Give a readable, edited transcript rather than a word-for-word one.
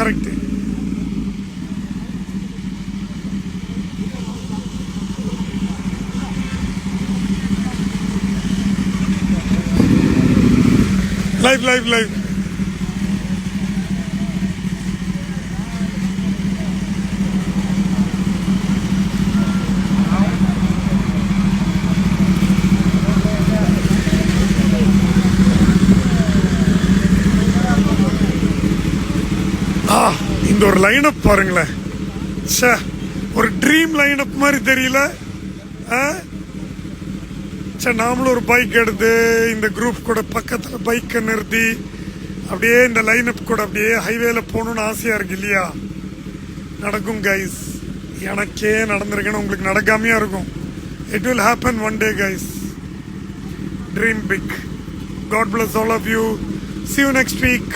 Correct. Live live live. இந்த ஒரு lineup பாருங்களேன், ஒரு ட்ரீம் லைனப் மாதிரி தெரியல. நாமளும் ஒரு பைக் எடுத்து இந்த குரூப் கூட பக்கத்தில் பைக்கை நிறுத்தி அப்படியே இந்த லைனப் கூட அப்படியே ஹைவேல போகணும்னு ஆசையா இருக்கு இல்லையா? நடக்கும் கைஸ். எனக்கே நடந்திருக்குன்னு உங்களுக்கு நடக்காமையா இருக்கும். It will happen one day guys. Dream big. God bless all of you. See you next week.